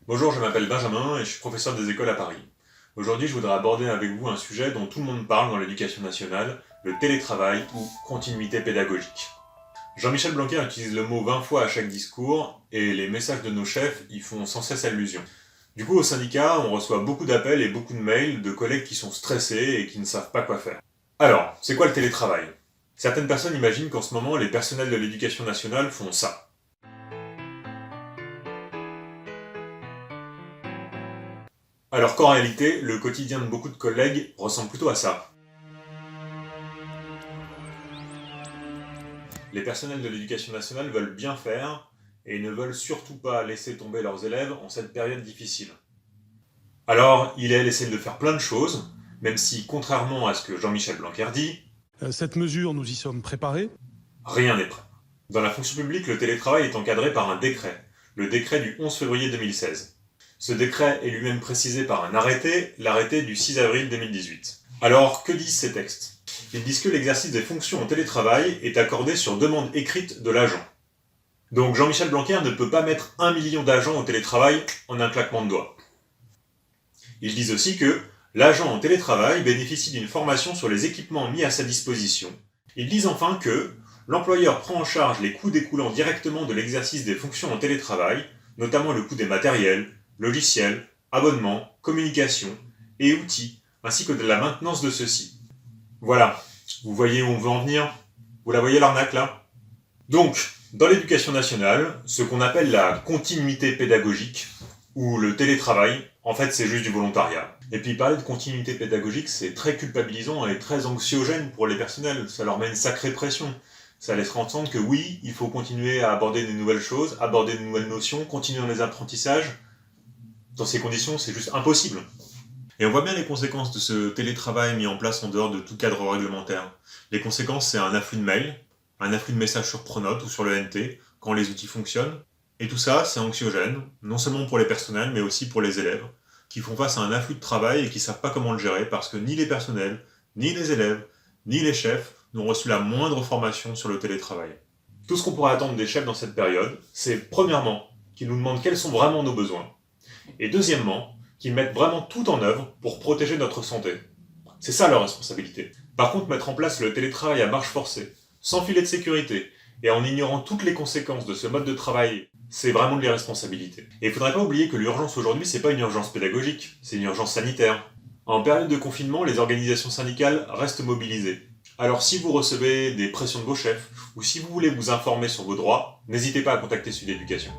Bonjour, je m'appelle Benjamin et je suis professeur des écoles à Paris. Aujourd'hui, je voudrais aborder avec vous un sujet dont tout le monde parle dans l'éducation nationale, le télétravail ou continuité pédagogique. Jean-Michel Blanquer utilise le mot 20 fois à chaque discours et les messages de nos chefs y font sans cesse allusion. Du coup, au syndicat, on reçoit beaucoup d'appels et beaucoup de mails de collègues qui sont stressés et qui ne savent pas quoi faire. Alors, c'est quoi le télétravail? Certaines personnes imaginent qu'en ce moment, les personnels de l'éducation nationale font ça. Alors qu'en réalité, le quotidien de beaucoup de collègues ressemble plutôt à ça. Les personnels de l'éducation nationale veulent bien faire et ne veulent surtout pas laisser tomber leurs élèves en cette période difficile. Alors, il et elle essaient de faire plein de choses, même si, contrairement à ce que Jean-Michel Blanquer dit, Cette mesure, nous y sommes préparés. rien n'est prêt. Dans la fonction publique, le télétravail est encadré par un décret, le décret du 11 février 2016. Ce décret est lui-même précisé par un arrêté, l'arrêté du 6 avril 2018. Alors, que disent ces textes? Ils disent que l'exercice des fonctions en télétravail est accordé sur demande écrite de l'agent. Donc Jean-Michel Blanquer ne peut pas mettre 1 million d'agents au télétravail en un claquement de doigts. Ils disent aussi que l'agent en télétravail bénéficie d'une formation sur les équipements mis à sa disposition. Ils disent enfin que l'employeur prend en charge les coûts découlant directement de l'exercice des fonctions en télétravail, notamment le coût des matériels, logiciels, abonnements, communications et outils, ainsi que de la maintenance de ceux-ci. Voilà, vous voyez où on veut en venir? Vous la voyez l'arnaque là? Donc, dans l'éducation nationale, ce qu'on appelle la continuité pédagogique, ou le télétravail, en fait c'est juste du volontariat. Et puis parler de continuité pédagogique, c'est très culpabilisant et très anxiogène pour les personnels, ça leur met une sacrée pression. Ça laisse entendre que oui, il faut continuer à aborder des nouvelles choses, aborder de nouvelles notions, continuer dans les apprentissages. Dans ces conditions, c'est juste impossible. Et on voit bien les conséquences de ce télétravail mis en place en dehors de tout cadre réglementaire. Les conséquences, c'est un afflux de mails, un afflux de messages sur Pronote ou sur le NT, quand les outils fonctionnent. Et tout ça, c'est anxiogène, non seulement pour les personnels, mais aussi pour les élèves, qui font face à un afflux de travail et qui ne savent pas comment le gérer parce que ni les personnels, ni les élèves, ni les chefs n'ont reçu la moindre formation sur le télétravail. Tout ce qu'on pourrait attendre des chefs dans cette période, c'est premièrement qu'ils nous demandent quels sont vraiment nos besoins, et deuxièmement, qu'ils mettent vraiment tout en œuvre pour protéger notre santé. C'est ça leur responsabilité. Par contre, mettre en place le télétravail à marche forcée, sans filet de sécurité, et en ignorant toutes les conséquences de ce mode de travail, c'est vraiment de l'irresponsabilité. Et il faudrait pas oublier que l'urgence aujourd'hui, c'est pas une urgence pédagogique, c'est une urgence sanitaire. En période de confinement, les organisations syndicales restent mobilisées. Alors si vous recevez des pressions de vos chefs, ou si vous voulez vous informer sur vos droits, n'hésitez pas à contacter Sud Éducation.